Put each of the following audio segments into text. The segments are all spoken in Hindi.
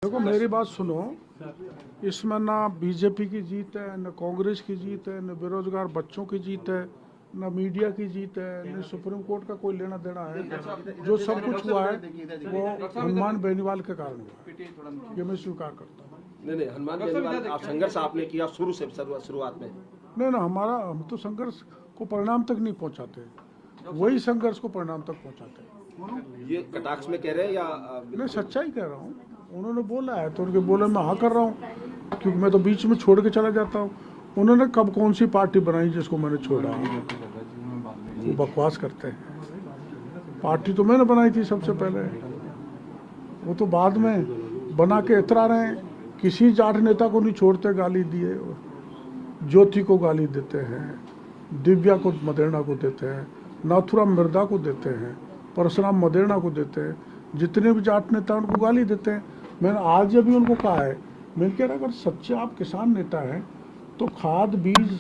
देखो मेरी बात सुनो, इसमें ना बीजेपी की जीत है, न कांग्रेस की जीत है, न बेरोजगार बच्चों की जीत है, न मीडिया की जीत है, न सुप्रीम कोर्ट का कोई लेना देना है। जो सब कुछ हुआ है वो हनुमान बेनीवाल के कारण हुआ है, ये मैं स्वीकार करता हूँ। नहीं, हनुमान बेनीवाल आप संघर्ष आपने किया शुरू से शुरुआत में। नहीं ना, हम तो संघर्ष को परिणाम तक नहीं पहुँचाते, वही संघर्ष को परिणाम तक पहुँचाते हैं। ये कटाक्ष में कह रहे हैं या मैं सच्चाई कह रहा हूँ, उन्होंने बोला है तो उनके बोले मैं हाँ कर रहा हूँ, क्योंकि मैं तो बीच में छोड़ के चला जाता हूँ। उन्होंने कब कौन सी पार्टी बनाई जिसको मैंने छोड़ा? वो बकवास करते हैं। पार्टी तो मैंने बनाई थी सबसे पहले, वो तो बाद में बना के इतरा रहे हैं। किसी जाट नेता को नहीं छोड़ते, गाली दिए, ज्योति को गाली देते हैं, दिव्या को मदेरणा को देते हैं, नाथुराम मिर्दा को देते हैं, परशुराम मदेरणा को देते हैं, जितने भी जाट नेता उनको गाली देते हैं। मैंने आज भी उनको कहा है, मैंने कह रहा अगर सच्चे आप किसान नेता हैं तो खाद बीज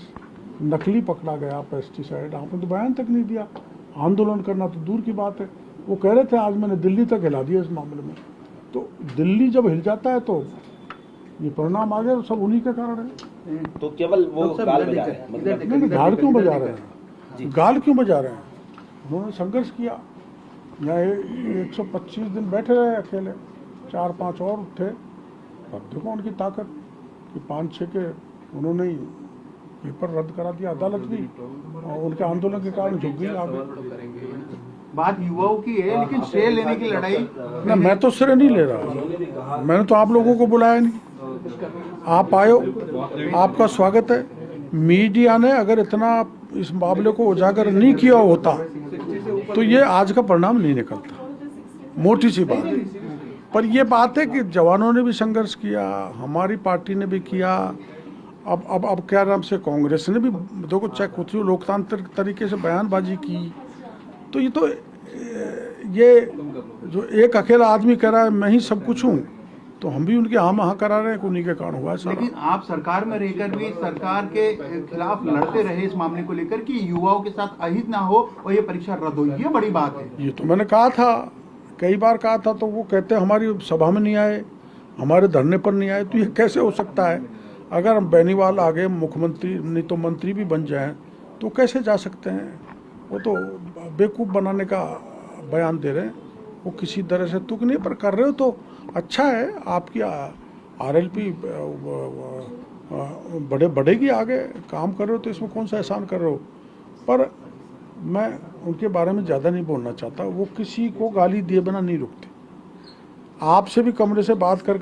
नकली पकड़ा गया, पेस्टिसाइड आपने तो बयान तक नहीं दिया। आंदोलन करना तो दूर की बात है। वो कह रहे थे आज मैंने दिल्ली तक हिला दिया इस मामले में। तो दिल्ली जब हिल जाता है तो ये परिणाम आ गया, सब उन्हीं के कारण है। तो केवल वो गाल बजा रहे हैं, मतलब गाल क्यों बजा रहे हैं? गाल क्यों बजा रहे हैं? उन्होंने संघर्ष किया, यहाँ 125 दिन बैठे रहे अकेले, 4-5 और थे। अब देखो उनकी ताकत कि 5-6 के उन्होंने ही पेपर रद्द करा दिया, अदालत भी, और उनके आंदोलन के कारण झुक गई आगे। बात युवाओं की है, लेकिन श्रेय लेने की लड़ाई ना, मैं तो श्रेय नहीं ले रहा, मैंने तो आप लोगों को बुलाया नहीं। आप आयो, आपका स्वागत है। मीडिया ने अगर इतना इस मामले को उजागर नहीं किया होता तो ये आज का परिणाम नहीं निकलता, मोटी सी बात। पर ये बात है कि जवानों ने भी संघर्ष किया, हमारी पार्टी ने भी किया, अब क्या नाम से कांग्रेस ने भी देखो चेक होती लोकतांत्रिक तरीके से बयानबाजी की। तो ये जो एक अकेला आदमी कह रहा है मैं ही सब कुछ हूँ, तो हम भी उनके हाँ करा रहे हैं, उन्हीं के कारण हुआ है सारा। लेकिन आप सरकार में रहकर भी सरकार के खिलाफ लड़ते रहे इस मामले को लेकर कि युवाओं के साथ अहित ना हो और ये परीक्षा रद्द हो, ये बड़ी बात है। ये तो मैंने कहा था, कई बार कहा था। तो वो कहते हैं हमारी सभा में नहीं आए, हमारे धरने पर नहीं आए। तो ये कैसे हो सकता है? अगर हम बेनीवाल आगे मुख्यमंत्री नहीं तो मंत्री भी बन जाएं तो कैसे जा सकते हैं? वो तो बेवकूफ़ बनाने का बयान दे रहे हैं। वो किसी तरह से तुक नहीं पर कर रहे हो तो अच्छा है। आपकी आरएलपी बढ़ेगी, आगे काम कर रहे हो तो इसमें कौन सा एहसान कर रहे हो? पर मैं उनके बारे में ज़्यादा नहीं बोलना चाहता। वो किसी को गाली दिए बिना नहीं रुकते। आपसे भी कमरे से बात करके